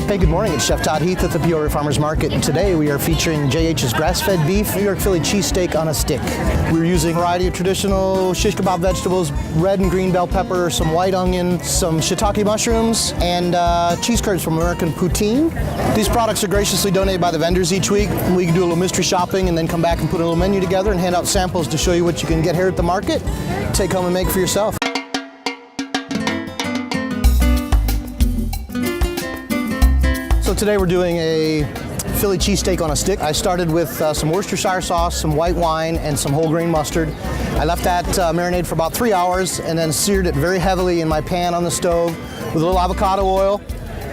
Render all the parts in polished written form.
Hey, good morning. It's Chef Todd Heath at the Peoria Farmers Market, and today we are featuring JH's grass-fed beef, New York Philly cheesesteak on a stick. We're using a variety of traditional shish kebab vegetables, red and green bell pepper, some white onion, some shiitake mushrooms, and cheese curds from American Poutine. These products are graciously donated by the vendors each week. We can do a little mystery shopping and then come back and put a little menu together and hand out samples to show you what you can get here at the market. Take home and make for yourself. So today we're doing a Philly cheesesteak on a stick. I started with some Worcestershire sauce, some white wine, and some whole grain mustard. I left that marinade for about 3 hours and then seared it very heavily in my pan on the stove with a little avocado oil.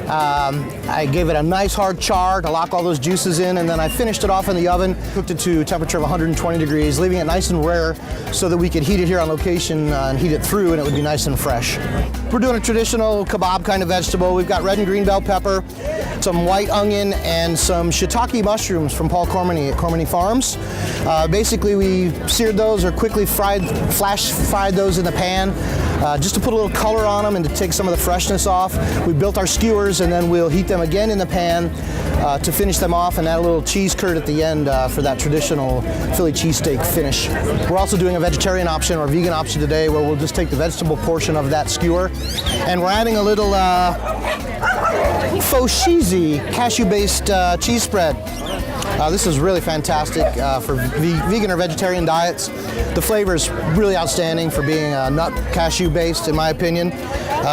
I gave it a nice hard char to lock all those juices in, and then I finished it off in the oven, cooked it to a temperature of 120 degrees, leaving it nice and rare so that we could heat it here on location and heat it through and it would be nice and fresh. We're doing a traditional kebab kind of vegetable. We've got red and green bell pepper, some white onion, and some shiitake mushrooms from Paul Cormany at Cormany Farms. Basically, we seared those or quickly flash fried those in the pan just to put a little color on them and to take some of the freshness off. We built our skewers and then we'll heat them again in the pan to finish them off and add a little cheese curd at the end for that traditional Philly cheesesteak finish. We're also doing a vegetarian option or vegan option today where we'll just take the vegetable portion of that skewer and we're adding a little faux cheesy cashew-based cheese spread. This is really fantastic for vegan or vegetarian diets. The flavor is really outstanding for being nut cashew based in my opinion.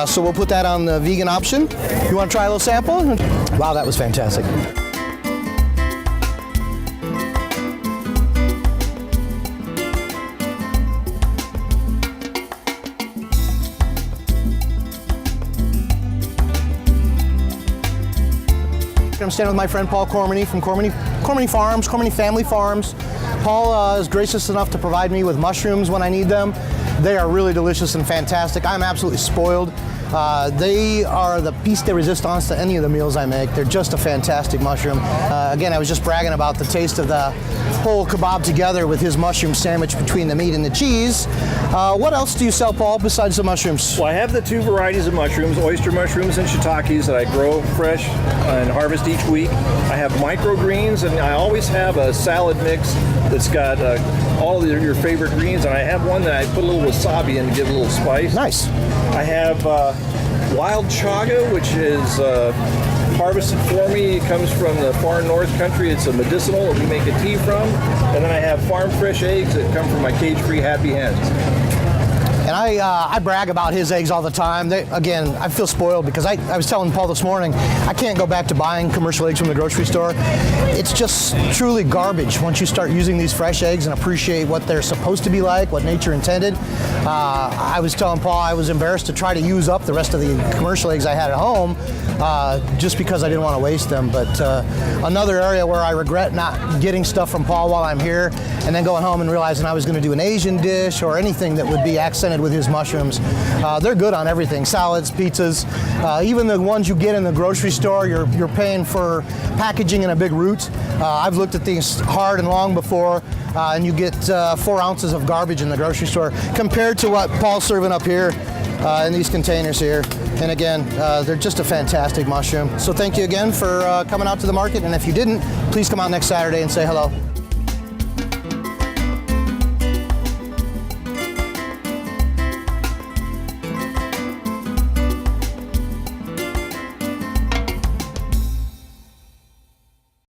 So we'll put that on the vegan option. You want to try a little sample? Wow, that was fantastic. I'm standing with my friend Paul Cormany from Cormany Farms, Cormany Family Farms. Paul is gracious enough to provide me with mushrooms when I need them. They are really delicious and fantastic. I'm absolutely spoiled. They are the piece de resistance to any of the meals I make. They're just a fantastic mushroom. Again, I was just bragging about the taste of the whole kebab together with his mushroom sandwich between the meat and the cheese. What else do you sell, Paul, besides the mushrooms? Well, I have the two varieties of mushrooms, oyster mushrooms and shiitakes that I grow fresh and harvest each week. I have microgreens, and I always have a salad mix that's got all of your favorite greens, and I have one that I put a little wasabi in to give a little spice. Nice. I have wild chaga, which is harvested for me. It comes from the far north country. It's a medicinal that we make a tea from. And then I have farm fresh eggs that come from my cage-free Happy Hens. And I brag about his eggs all the time. Again, I feel spoiled because I was telling Paul this morning, I can't go back to buying commercial eggs from the grocery store. It's just truly garbage once you start using these fresh eggs and appreciate what they're supposed to be like, what nature intended. I was telling Paul I was embarrassed to try to use up the rest of the commercial eggs I had at home just because I didn't want to waste them. But another area where I regret not getting stuff from Paul while I'm here and then going home and realizing I was going to do an Asian dish or anything that would be accented with his mushrooms. They're good on everything, salads, pizzas, even the ones you get in the grocery store, you're paying for packaging in a big root. I've looked at things hard and long before, and you get 4 ounces of garbage in the grocery store compared to what Paul's serving up here in these containers here. And again, they're just a fantastic mushroom. So thank you again for coming out to the market, and if you didn't, please come out next Saturday and say hello.